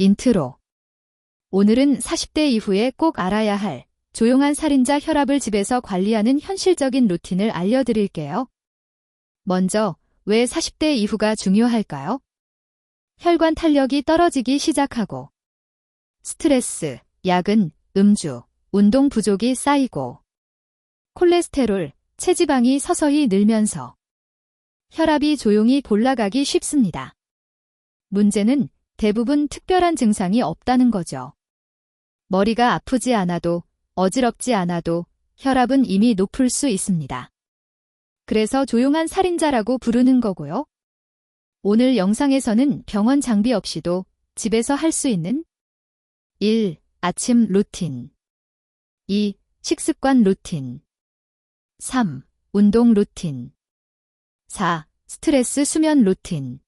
인트로. 오늘은 40대 이후에 꼭 알아야 할 조용한 살인자 혈압을 집에서 관리하는 현실적인 루틴을 알려드릴게요. 먼저, 왜 40대 이후가 중요할까요? 혈관 탄력이 떨어지기 시작하고, 스트레스, 야근, 음주, 운동 부족이 쌓이고, 콜레스테롤, 체지방이 서서히 늘면서 혈압이 조용히 올라가기 쉽습니다. 문제는 대부분 특별한 증상이 없다는 거죠. 머리가 아프지 않아도, 어지럽지 않아도 혈압은 이미 높을 수 있습니다. 그래서 조용한 살인자라고 부르는 거고요. 오늘 영상에서는 병원 장비 없이도 집에서 할 수 있는 1. 아침 루틴 2. 식습관 루틴 3. 운동 루틴 4. 스트레스 수면 루틴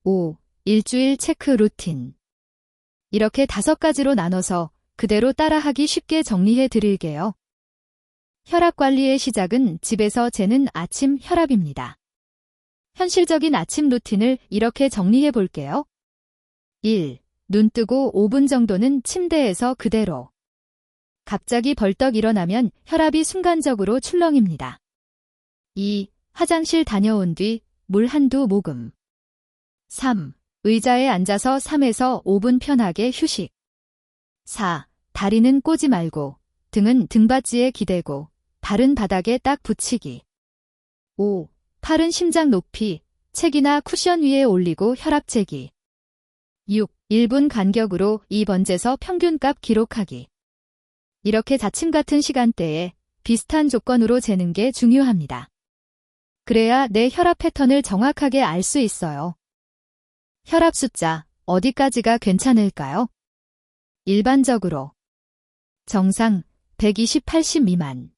5. 일주일 체크 루틴. 이렇게 5가지로 나눠서 그대로 따라하기 쉽게 정리해 드릴게요. 혈압 관리의 시작은 집에서 재는 아침 혈압입니다. 현실적인 아침 루틴을 이렇게 정리해 볼게요. 1. 눈 뜨고 5분 정도는 침대에서 그대로. 갑자기 벌떡 일어나면 혈압이 순간적으로 출렁입니다. 2. 화장실 다녀온 뒤 물 한두 모금. 3. 의자에 앉아서 3에서 5분 편하게 휴식. 4. 다리는 꼬지 말고 등은 등받이에 기대고 발은 바닥에 딱 붙이기. 5. 팔은 심장 높이 책이나 쿠션 위에 올리고 혈압 재기. 6. 1분 간격으로 이 번재서 평균값 기록하기. 이렇게 자침 같은 시간대에 비슷한 조건으로 재는 게 중요합니다. 그래야 내 혈압 패턴을 정확하게 알 수 있어요. 혈압 숫자, 어디까지가 괜찮을까요? 일반적으로 정상 120/80 미만,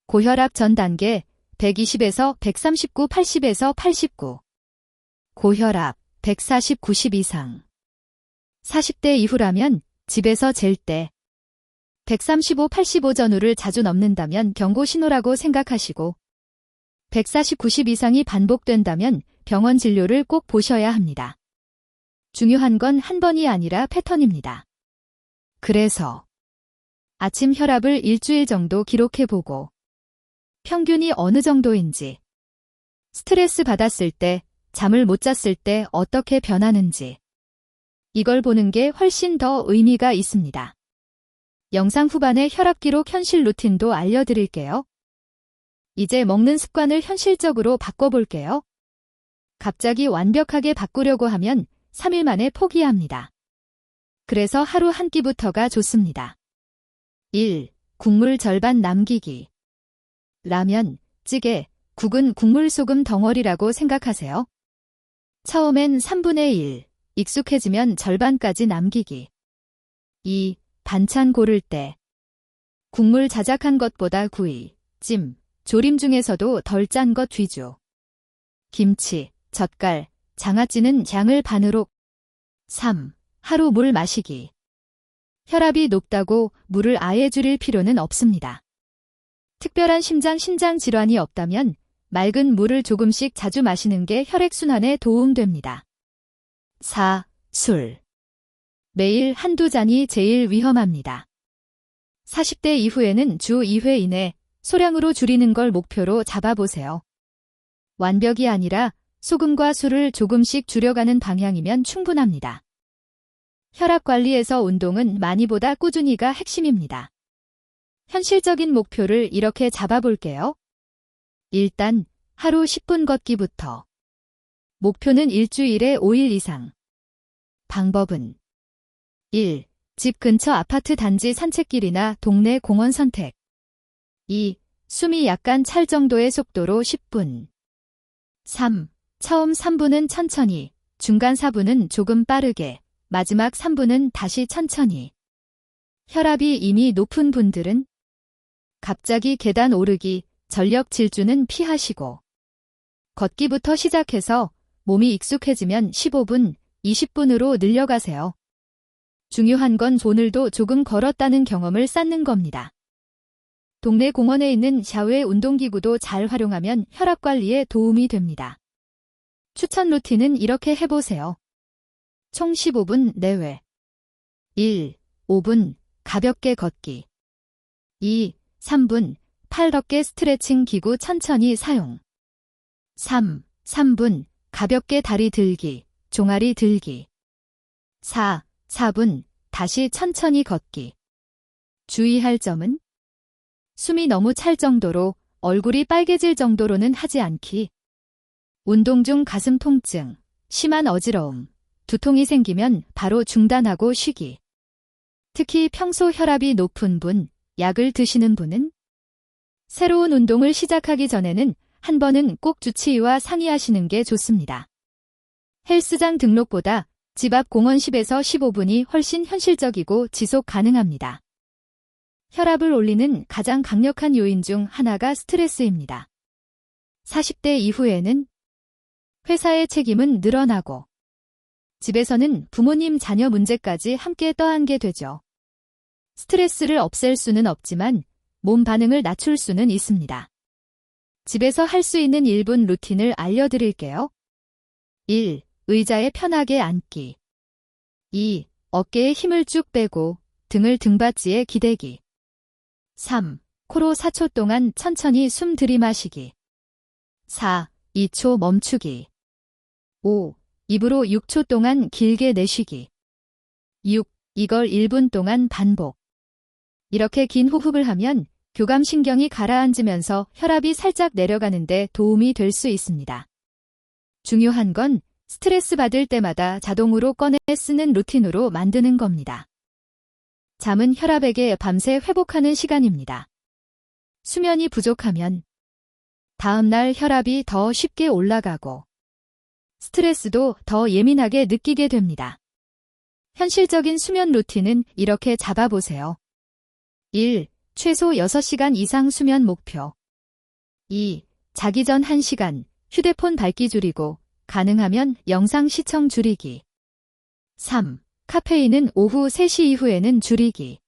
고혈압 전 단계 120에서 139, 80에서 89, 고혈압 140/90 이상. 40대 이후라면 집에서 잴 때 135/85 전후를 자주 넘는다면 경고 신호라고 생각하시고 140/90 이상이 반복된다면 병원 진료를 꼭 보셔야 합니다. 중요한 건 한 번이 아니라 패턴입니다. 그래서 아침 혈압을 일주일 정도 기록해보고 평균이 어느 정도인지, 스트레스 받았을 때, 잠을 못 잤을 때 어떻게 변하는지, 이걸 보는 게 훨씬 더 의미가 있습니다. 영상 후반에 혈압 기록 현실 루틴도 알려드릴게요. 이제 먹는 습관을 현실적으로 바꿔볼게요. 갑자기 완벽하게 바꾸려고 하면 3일 만에 포기합니다. 그래서 하루 한 끼부터가 좋습니다. 1. 국물 절반 남기기. 라면, 찌개, 국은 국물 소금 덩어리라고 생각하세요. 처음엔 3분의 1, 익숙해지면 절반까지 남기기. 2. 반찬 고를 때. 국물 자작한 것보다 구이, 찜, 조림 중에서도 덜 짠 것 위주. 김치, 젓갈, 장아찌는 양을 반으로. 3. 하루 물 마시기. 혈압이 높다고 물을 아예 줄일 필요는 없습니다. 특별한 신장 질환이 없다면 맑은 물을 조금씩 자주 마시는 게 혈액순환에 도움됩니다. 4. 술. 매일 한두 잔이 제일 위험합니다. 40대 이후에는 주 2회 이내 소량으로 줄이는 걸 목표로 잡아보세요. 완벽이 아니라 소금과 술을 조금씩 줄여가는 방향이면 충분합니다. 혈압 관리에서 운동은 많이보다 꾸준히가 핵심입니다. 현실적인 목표를 이렇게 잡아볼게요. 일단 하루 10분 걷기부터. 목표는 일주일에 5일 이상. 방법은 1. 집 근처 아파트 단지 산책길이나 동네 공원 선택. 2. 숨이 약간 찰 정도의 속도로 10분. 3. 처음 3분은 천천히, 중간 4분은 조금 빠르게, 마지막 3분은 다시 천천히. 혈압이 이미 높은 분들은 갑자기 계단 오르기, 전력 질주는 피하시고 걷기부터 시작해서 몸이 익숙해지면 15분, 20분으로 늘려가세요. 중요한 건 오늘도 조금 걸었다는 경험을 쌓는 겁니다. 동네 공원에 있는 샤워의 운동기구도 잘 활용하면 혈압 관리에 도움이 됩니다. 추천 루틴은 이렇게 해보세요. 총 15분 내외. 1. 5분 가볍게 걷기. 2. 3분 팔 덮개 스트레칭 기구 천천히 사용. 3분 가볍게 다리 들기, 종아리 들기. 4분 다시 천천히 걷기. 주의할 점은 숨이 너무 찰 정도로 얼굴이 빨개질 정도로는 하지 않기. 운동 중 가슴 통증, 심한 어지러움, 두통이 생기면 바로 중단하고 쉬기. 특히 평소 혈압이 높은 분, 약을 드시는 분은 새로운 운동을 시작하기 전에는 한 번은 꼭 주치의와 상의하시는 게 좋습니다. 헬스장 등록보다 집 앞 공원 10에서 15분이 훨씬 현실적이고 지속 가능합니다. 혈압을 올리는 가장 강력한 요인 중 하나가 스트레스입니다. 40대 이후에는 회사의 책임은 늘어나고 집에서는 부모님 자녀 문제까지 함께 떠안게 되죠. 스트레스를 없앨 수는 없지만 몸 반응을 낮출 수는 있습니다. 집에서 할 수 있는 1분 루틴을 알려드릴게요. 1. 의자에 편하게 앉기. 2. 어깨에 힘을 쭉 빼고 등을 등받이에 기대기. 3. 코로 4초 동안 천천히 숨 들이마시기. 4. 2초 멈추기. 5. 입으로 6초 동안 길게 내쉬기. 6. 이걸 1분 동안 반복. 이렇게 긴 호흡을 하면 교감신경이 가라앉으면서 혈압이 살짝 내려가는데 도움이 될 수 있습니다. 중요한 건 스트레스 받을 때마다 자동으로 꺼내 쓰는 루틴으로 만드는 겁니다. 잠은 혈압에게 밤새 회복하는 시간입니다. 수면이 부족하면 다음날 혈압이 더 쉽게 올라가고 스트레스도 더 예민하게 느끼게 됩니다. 현실적인 수면 루틴은 이렇게 잡아보세요. 1. 최소 6시간 이상 수면 목표. 2. 자기 전 1시간 휴대폰 밝기 줄이고 가능하면 영상 시청 줄이기. 3. 카페인은 오후 3시 이후에는 줄이기.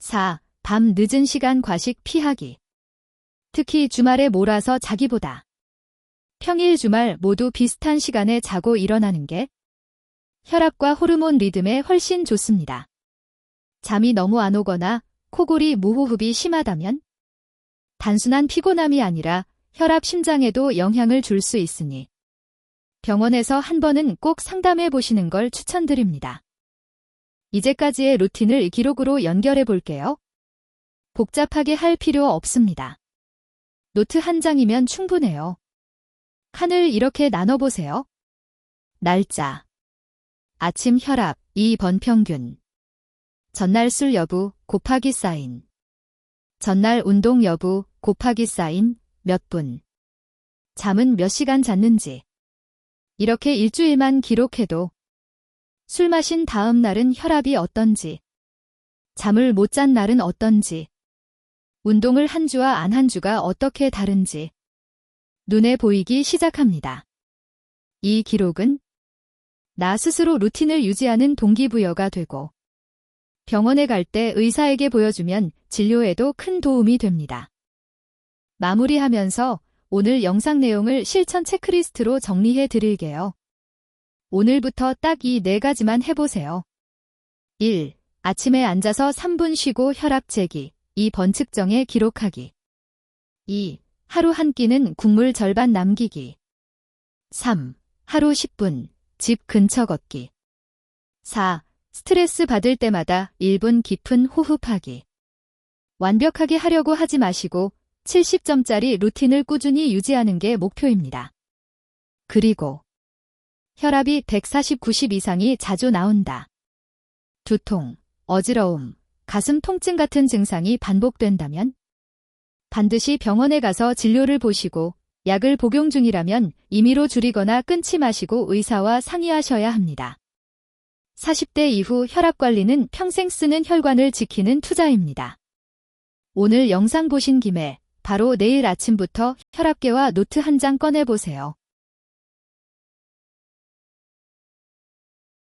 4. 밤 늦은 시간 과식 피하기. 특히 주말에 몰아서 자기보다 평일 주말 모두 비슷한 시간에 자고 일어나는 게 혈압과 호르몬 리듬에 훨씬 좋습니다. 잠이 너무 안 오거나 코골이 무호흡이 심하다면 단순한 피곤함이 아니라 혈압 심장에도 영향을 줄 수 있으니 병원에서 한 번은 꼭 상담해 보시는 걸 추천드립니다. 이제까지의 루틴을 기록으로 연결해 볼게요. 복잡하게 할 필요 없습니다. 노트 한 장이면 충분해요. 칸을 이렇게 나눠보세요. 날짜. 아침 혈압 2번 평균. 전날 술 여부 곱하기 사인. 전날 운동 여부 곱하기 사인 몇 분. 잠은 몇 시간 잤는지. 이렇게 일주일만 기록해도 술 마신 다음 날은 혈압이 어떤지, 잠을 못 잔 날은 어떤지, 운동을 한 주와 안 한 주가 어떻게 다른지 눈에 보이기 시작합니다. 이 기록은 나 스스로 루틴을 유지하는 동기부여가 되고 병원에 갈 때 의사에게 보여주면 진료에도 큰 도움이 됩니다. 마무리하면서 오늘 영상 내용을 실천 체크리스트로 정리해 드릴게요. 오늘부터 딱 이 4가지만 해보세요. 1. 아침에 앉아서 3분 쉬고 혈압 재기, 2번 측정에 기록하기. 2. 하루 한 끼는 국물 절반 남기기. 3. 하루 10분, 집 근처 걷기. 4. 스트레스 받을 때마다 1분 깊은 호흡하기. 완벽하게 하려고 하지 마시고 70점짜리 루틴을 꾸준히 유지하는 게 목표입니다. 그리고 혈압이 140, 90 이상이 자주 나온다. 두통, 어지러움, 가슴 통증 같은 증상이 반복된다면 반드시 병원에 가서 진료를 보시고 약을 복용 중이라면 임의로 줄이거나 끊지 마시고 의사와 상의하셔야 합니다. 40대 이후 혈압 관리는 평생 쓰는 혈관을 지키는 투자입니다. 오늘 영상 보신 김에 바로 내일 아침부터 혈압계와 노트 한 장 꺼내보세요.